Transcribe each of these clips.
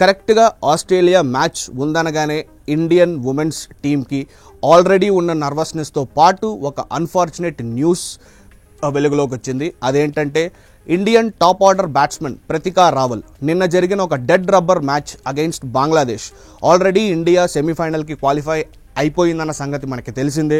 కరెక్ట్గా Australia match ఉందనగానే Indian women's టీంకి ఆల్రెడీ ఉన్న నర్వస్నెస్తో పాటు ఒక అన్ఫార్చునేట్ న్యూస్ వెలుగులోకి వచ్చింది. అదేంటంటే Indian top order batsmen Pratika Rawal నిన్న జరిగిన ఒక dead rubber match against Bangladesh. Already India సెమీఫైనల్కి క్వాలిఫై అయిపోయిందన్న సంగతి మనకి తెలిసిందే.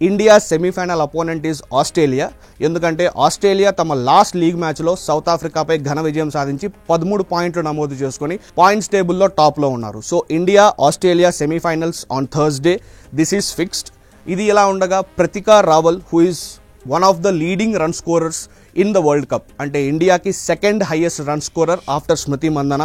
India semifinal opponent is Australia. ఎందుకంటే ఆస్ట్రేలియా తమ లాస్ట్ లీగ్ మ్యాచ్లో సౌత్ ఆఫ్రికాపై ఘన విజయం సాధించి 13 పాయింట్లు నమోదు చేసుకుని పాయింట్స్ టేబుల్లో టాప్లో ఉన్నారు. So India Australia semifinals on Thursday. This is fixed. ఇది ఇలా ఉండగా Pratika Rawal who is one of the leading run scorers in the world cup, అంటే ఇండియాకి second highest run scorer after Smriti Mandhana,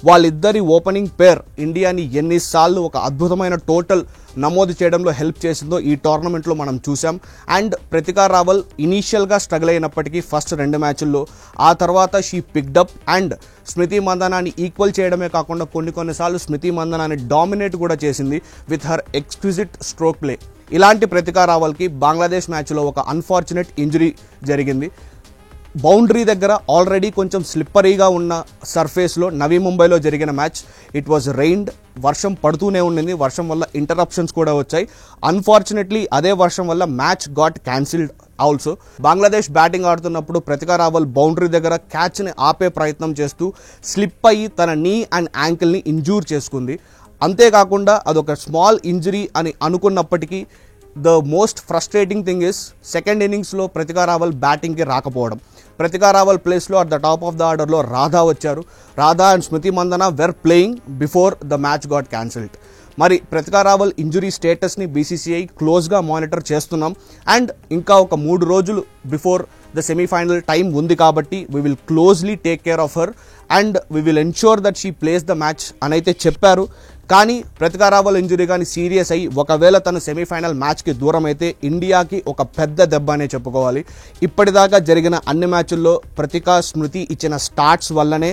వాళ్ళిద్దరి ఓపెనింగ్ పేర్ ఇండియాని ఎన్నిసార్లు ఒక అద్భుతమైన టోటల్ నమోదు చేయడంలో హెల్ప్ చేసిందో ఈ టోర్నమెంట్లో మనం చూసాం. అండ్ ప్రతికా రావల్ ఇనీషియల్గా స్ట్రగుల్ అయినప్పటికీ ఫస్ట్ 2 మ్యాచ్ల్లో, ఆ తర్వాత షీ పిక్డప్ అండ్ స్మృతి మందనాన్ని ఈక్వల్ చేయడమే కాకుండా కొన్నిసార్లు స్మృతి మందనాన్ని డామినేట్ కూడా చేసింది with her exquisite stroke play. ఇలాంటి ప్రతికా రావల్కి బంగ్లాదేశ్ మ్యాచ్లో ఒక అన్ఫార్చునేట్ ఇంజరీ జరిగింది. బౌండరీ దగ్గర ఆల్రెడీ కొంచెం స్లిప్పరీగా ఉన్న సర్ఫేస్లో నవీ ముంబైలో జరిగిన మ్యాచ్. ఇట్ వాజ్ రెయిన్డ్, వర్షం పడుతూనే ఉండింది, వర్షం వల్ల ఇంటరప్షన్స్ కూడా వచ్చాయి. అన్ఫార్చునేట్లీ అదే వర్షం వల్ల match got cancelled also. Bangladesh batting ఆడుతున్నప్పుడు ప్రతికా రావల్ బౌండరీ దగ్గర క్యాచ్ని ఆపే ప్రయత్నం చేస్తూ స్లిప్ అయ్యి తన నీ అండ్ యాంకిల్ని ఇంజూర్ చేసుకుంది. అంతేకాకుండా అదొక స్మాల్ ఇంజరీ అని అనుకున్నప్పటికీ the most frustrating thing is second ఇన్నింగ్స్లో ప్రతికా రావల్ బ్యాటింగ్కి రాకపోవడం. ప్రతికా రావల్ ప్లేస్లో at the top of the ఆర్డర్లో రాధా వచ్చారు. Radha and Smriti Mandhana were playing before the match got cancelled. మరి ప్రతికా రావల్ ఇంజురీ స్టేటస్ని బీసీసీఐ క్లోజ్గా మానిటర్ చేస్తున్నాం. అండ్ ఇంకా ఒక 3 రోజులు బిఫోర్ ద సెమీఫైనల్ టైం ఉంది కాబట్టి we will closely take care of her and we will ensure that she place the match అని అయితే చెప్పారు. కానీ ప్రతికా రావల్ ఇంజురీ కానీ సీరియస్ అయ్యి ఒకవేళ తను సెమీఫైనల్ మ్యాచ్కి దూరం అయితే ఇండియాకి ఒక పెద్ద దెబ్బ అనే చెప్పుకోవాలి. ఇప్పటిదాకా జరిగిన అన్ని మ్యాచుల్లో ప్రతికా స్మృతి ఇచ్చిన స్టార్ట్స్ వల్లనే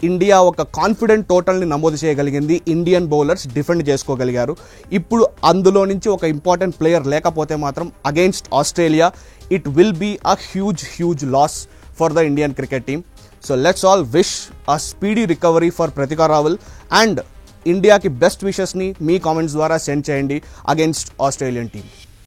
ఇండియా ఒక కాన్ఫిడెంట్ టోటల్ని నమోదు చేయగలిగింది. ఇండియన్ బౌలర్స్ డిఫెండ్ చేసుకోగలిగారు. ఇప్పుడు అందులో నుంచి ఒక ఇంపార్టెంట్ ప్లేయర్ లేకపోతే మాత్రం against Australia it will be a huge loss for the Indian cricket team. So let's all wish a speedy recovery for Pratika Rawal and ఇండియాకి బెస్ట్ విషెస్ని మీ కామెంట్స్ ద్వారా సెండ్ చేయండి అగైన్స్ట్ ఆస్ట్రేలియన్ టీమ్.